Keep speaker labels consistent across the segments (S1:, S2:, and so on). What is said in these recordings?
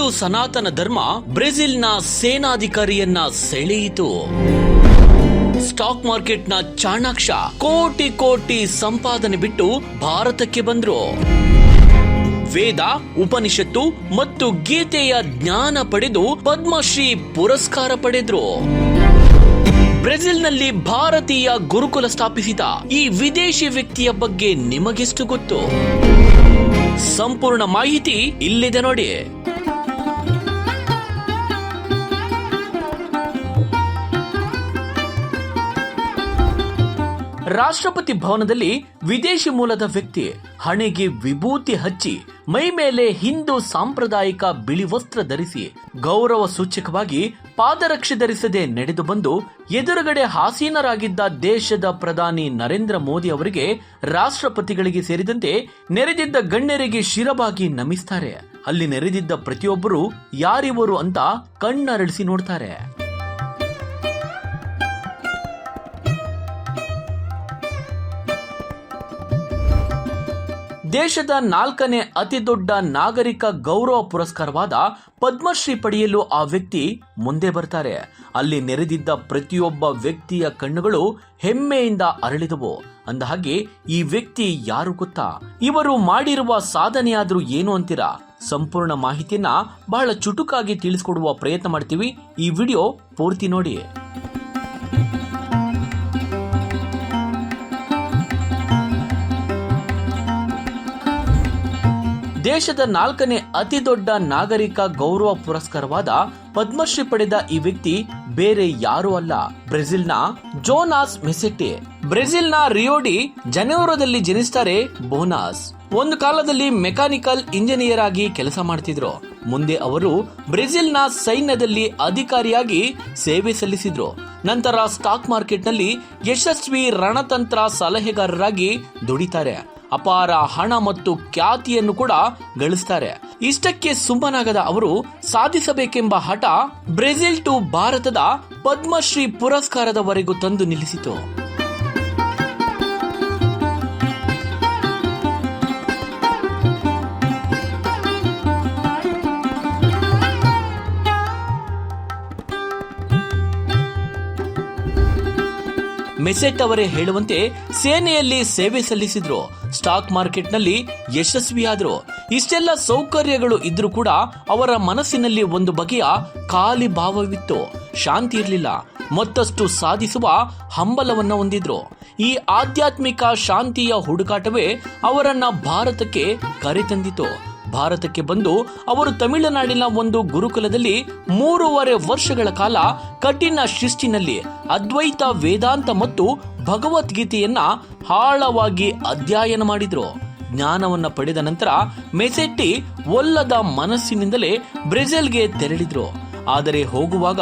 S1: ಹಿಂದೂ ಸನಾತನ ಧರ್ಮ ಬ್ರೆಜಿಲ್ನ ಸೇನಾಧಿಕಾರಿಯನ್ನ ಸೆಳೆಯಿತು. ಸ್ಟಾಕ್ ಮಾರ್ಕೆಟ್ನ ಚಾಣಾಕ್ಷ ಕೋಟಿ ಕೋಟಿ ಸಂಪಾದನೆ ಬಿಟ್ಟು ಭಾರತಕ್ಕೆ ಬಂದ್ರು. ವೇದ, ಉಪನಿಷತ್ತು ಮತ್ತು ಗೀತೆಯ ಜ್ಞಾನ ಪಡೆದು ಪದ್ಮಶ್ರೀ ಪುರಸ್ಕಾರ ಪಡೆದ್ರು. ಬ್ರೆಜಿಲ್ನಲ್ಲಿ ಭಾರತೀಯ ಗುರುಕುಲ ಸ್ಥಾಪಿಸಿದ ಈ ವಿದೇಶಿ ವ್ಯಕ್ತಿಯ ಬಗ್ಗೆ ನಿಮಗೆಷ್ಟು ಗೊತ್ತು? ಸಂಪೂರ್ಣ ಮಾಹಿತಿ ಇಲ್ಲಿದೆ ನೋಡಿ. ರಾಷ್ಟ್ರಪತಿ ಭವನದಲ್ಲಿ ವಿದೇಶಿ ಮೂಲದ ವ್ಯಕ್ತಿ ಹಣೆಗೆ ವಿಭೂತಿ ಹಚ್ಚಿ ಮೈ ಮೇಲೆ ಹಿಂದೂ ಸಾಂಪ್ರದಾಯಿಕ ಬಿಳಿ ವಸ್ತ್ರ ಧರಿಸಿ ಗೌರವ ಸೂಚಕವಾಗಿ ಪಾದರಕ್ಷೆ ಧರಿಸದೆ ನಡೆದು ಬಂದು ಎದುರುಗಡೆ ಆಸೀನರಾಗಿದ್ದ ದೇಶದ ಪ್ರಧಾನಿ ನರೇಂದ್ರ ಮೋದಿ ಅವರಿಗೆ, ರಾಷ್ಟ್ರಪತಿಗಳಿಗೆ ಸೇರಿದಂತೆ ನೆರೆದಿದ್ದ ಗಣ್ಯರಿಗೆ ಶಿರಬಾಗಿ ನಮಿಸ್ತಾರೆ. ಅಲ್ಲಿ ನೆರೆದಿದ್ದ ಪ್ರತಿಯೊಬ್ಬರು ಯಾರಿವರು ಅಂತ ಕಣ್ಣರಳಿಸಿ ನೋಡ್ತಾರೆ. ದೇಶದ 4ನೇ ಅತಿ ದೊಡ್ಡ ನಾಗರಿಕ ಗೌರವ ಪುರಸ್ಕಾರವಾದ ಪದ್ಮಶ್ರೀ ಪಡೆಯಲು ಆ ವ್ಯಕ್ತಿ ಮುಂದೆ ಬರ್ತಾರೆ. ಅಲ್ಲಿ ನೆರೆದಿದ್ದ ಪ್ರತಿಯೊಬ್ಬ ವ್ಯಕ್ತಿಯ ಕಣ್ಣುಗಳು ಹೆಮ್ಮೆಯಿಂದ ಅರಳಿದವು. ಅಂದಹಾಗೆ ಈ ವ್ಯಕ್ತಿ ಯಾರು ಗೊತ್ತಾ? ಇವರು ಮಾಡಿರುವ ಸಾಧನೆಯಾದ್ರೂ ಏನು ಅಂತೀರಾ? ಸಂಪೂರ್ಣ ಮಾಹಿತಿಯನ್ನ ಬಹಳ ಚುಟುಕಾಗಿ ತಿಳಿಸಿಕೊಡುವ ಪ್ರಯತ್ನ ಮಾಡ್ತೀವಿ. ಈ ವಿಡಿಯೋ ಪೂರ್ತಿ ನೋಡಿ. ದೇಶದ 4ನೇ ಅತಿ ದೊಡ್ಡ ನಾಗರಿಕ ಗೌರವ ಪುರಸ್ಕಾರವಾದ ಪದ್ಮಶ್ರೀ ಪಡೆದ ಈ ವ್ಯಕ್ತಿ ಬೇರೆ ಯಾರೂ ಅಲ್ಲ, ಬ್ರೆಜಿಲ್ನ ಜೋನಾಸ್ ಮೆಸೆಟ್ಟೆ. ಬ್ರೆಜಿಲ್ನ ರಿಯೋಡಿ ಜನೈರೋದಲ್ಲಿ ಜನಿಸ್ತಾರೆ ಬೋನಾಸ್. ಒಂದು ಕಾಲದಲ್ಲಿ ಮೆಕ್ಯಾನಿಕಲ್ ಇಂಜಿನಿಯರ್ ಆಗಿ ಕೆಲಸ ಮಾಡ್ತಿದ್ರು. ಮುಂದೆ ಅವರು ಬ್ರೆಜಿಲ್ನ ಸೈನ್ಯದಲ್ಲಿ ಅಧಿಕಾರಿಯಾಗಿ ಸೇವೆ ಸಲ್ಲಿಸಿದ್ರು. ನಂತರ ಸ್ಟಾಕ್ ಮಾರ್ಕೆಟ್ನಲ್ಲಿ ಯಶಸ್ವಿ ರಣತಂತ್ರ ಸಲಹೆಗಾರರಾಗಿ ದುಡಿತಾರೆ. ಅಪಾರ ಹಣ ಮತ್ತು ಖ್ಯಾತಿಯನ್ನು ಕೂಡ ಗಳಿಸ್ತಾರೆ. ಇಷ್ಟಕ್ಕೆ ಸುಮ್ಮನಾಗದ ಅವರು ಸಾಧಿಸಬೇಕೆಂಬ ಹಠ ಬ್ರೆಜಿಲ್ ಟು ಭಾರತದ ಪದ್ಮಶ್ರೀ ಪುರಸ್ಕಾರದವರೆಗೂ ತಂದು ನಿಲ್ಲಿಸಿತು. ಮೆಸೆಟ್ ಅವರೇ ಹೇಳುವಂತೆ ಸೇನೆಯಲ್ಲಿ ಸೇವೆ ಸಲ್ಲಿಸಿದ್ರು, ಸ್ಟಾಕ್ ಮಾರ್ಕೆಟ್ನಲ್ಲಿ ಯಶಸ್ವಿಯಾದ್ರು. ಇಷ್ಟೆಲ್ಲ ಸೌಕರ್ಯಗಳು ಇದ್ರೂ ಕೂಡ ಅವರ ಮನಸ್ಸಿನಲ್ಲಿ ಒಂದು ಬಗೆಯ ಖಾಲಿ ಭಾವವಿತ್ತು, ಶಾಂತಿ ಇರಲಿಲ್ಲ. ಮತ್ತಷ್ಟು ಸಾಧಿಸುವ ಹಂಬಲವನ್ನ ಹೊಂದಿದ್ರು. ಈ ಆಧ್ಯಾತ್ಮಿಕ ಶಾಂತಿಯ ಹುಡುಕಾಟವೇ ಅವರನ್ನ ಭಾರತಕ್ಕೆ ಕರೆತಂದಿತು. ಭಾರತಕ್ಕೆ ಬಂದು ಅವರು ತಮಿಳುನಾಡಿನ ಒಂದು ಗುರುಕುಲದಲ್ಲಿ 3.5 ವರ್ಷಗಳ ಕಾಲ ಕಠಿಣ ಶಿಸ್ತಿನಲ್ಲಿ ಅದ್ವೈತ, ವೇದಾಂತ ಮತ್ತು ಭಗವದ್ಗೀತೆಯನ್ನ ಆಳವಾಗಿ ಅಧ್ಯಯನ ಮಾಡಿದ್ರು. ಜ್ಞಾನವನ್ನ ಪಡೆದ ನಂತರ ಮೆಸೆಟ್ಟಿ ಒಲ್ಲದ ಮನಸ್ಸಿನಿಂದಲೇ ಬ್ರೆಜಿಲ್ಗೆ ತೆರಳಿದ್ರು. ಆದರೆ ಹೋಗುವಾಗ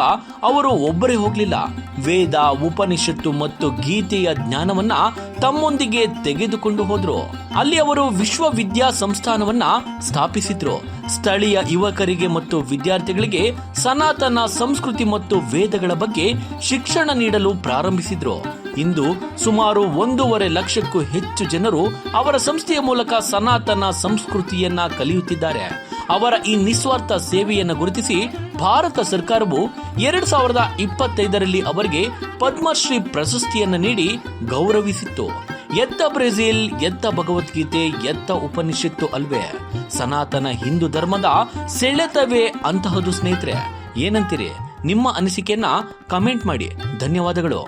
S1: ಅವರು ಒಬ್ಬರೇ ಹೋಗಲಿಲ್ಲ. ವೇದ, ಉಪನಿಷತ್ತು ಮತ್ತು ಗೀತೆಯ ಜ್ಞಾನವನ್ನ ತಮ್ಮೊಂದಿಗೆ ತೆಗೆದುಕೊಂಡು ಹೋದ್ರು. ಅಲ್ಲಿ ಅವರು ವಿಶ್ವವಿದ್ಯಾಸಂಸ್ಥಾನವನ್ನ ಸ್ಥಾಪಿಸಿದ್ರು. ಸ್ಥಳೀಯ ಯುವಕರಿಗೆ ಮತ್ತು ವಿದ್ಯಾರ್ಥಿಗಳಿಗೆ ಸನಾತನ ಸಂಸ್ಕೃತಿ ಮತ್ತು ವೇದಗಳ ಬಗ್ಗೆ ಶಿಕ್ಷಣ ನೀಡಲು ಪ್ರಾರಂಭಿಸಿದ್ರು. ಇಂದು ಸುಮಾರು 1.5 ಲಕ್ಷಕ್ಕೂ ಹೆಚ್ಚು ಜನರು ಅವರ ಸಂಸ್ಥೆಯ ಮೂಲಕ ಸನಾತನ ಸಂಸ್ಕೃತಿಯನ್ನ ಕಲಿಯುತ್ತಿದ್ದಾರೆ. ಅವರ ಈ ನಿಸ್ವಾರ್ಥ ಸೇವೆಯನ್ನು ಗುರುತಿಸಿ ಭಾರತ ಸರ್ಕಾರವು 2025ರಲ್ಲಿ ಅವರಿಗೆ ಪದ್ಮಶ್ರೀ ಪ್ರಶಸ್ತಿಯನ್ನು ನೀಡಿ ಗೌರವಿಸಿತ್ತು. ಎತ್ತ ಬ್ರೆಜಿಲ್, ಎತ್ತ ಭಗವದ್ಗೀತೆ, ಎತ್ತ ಉಪನಿಷತ್ತು ಅಲ್ವೇ? ಸನಾತನ ಹಿಂದೂ ಧರ್ಮದ ಸೆಳೆತವೇ ಅಂತಹದು ಸ್ನೇಹಿತರೆ. ಏನಂತೀರಿ? ನಿಮ್ಮ ಅನಿಸಿಕೆಯನ್ನ ಕಮೆಂಟ್ ಮಾಡಿ. ಧನ್ಯವಾದಗಳು.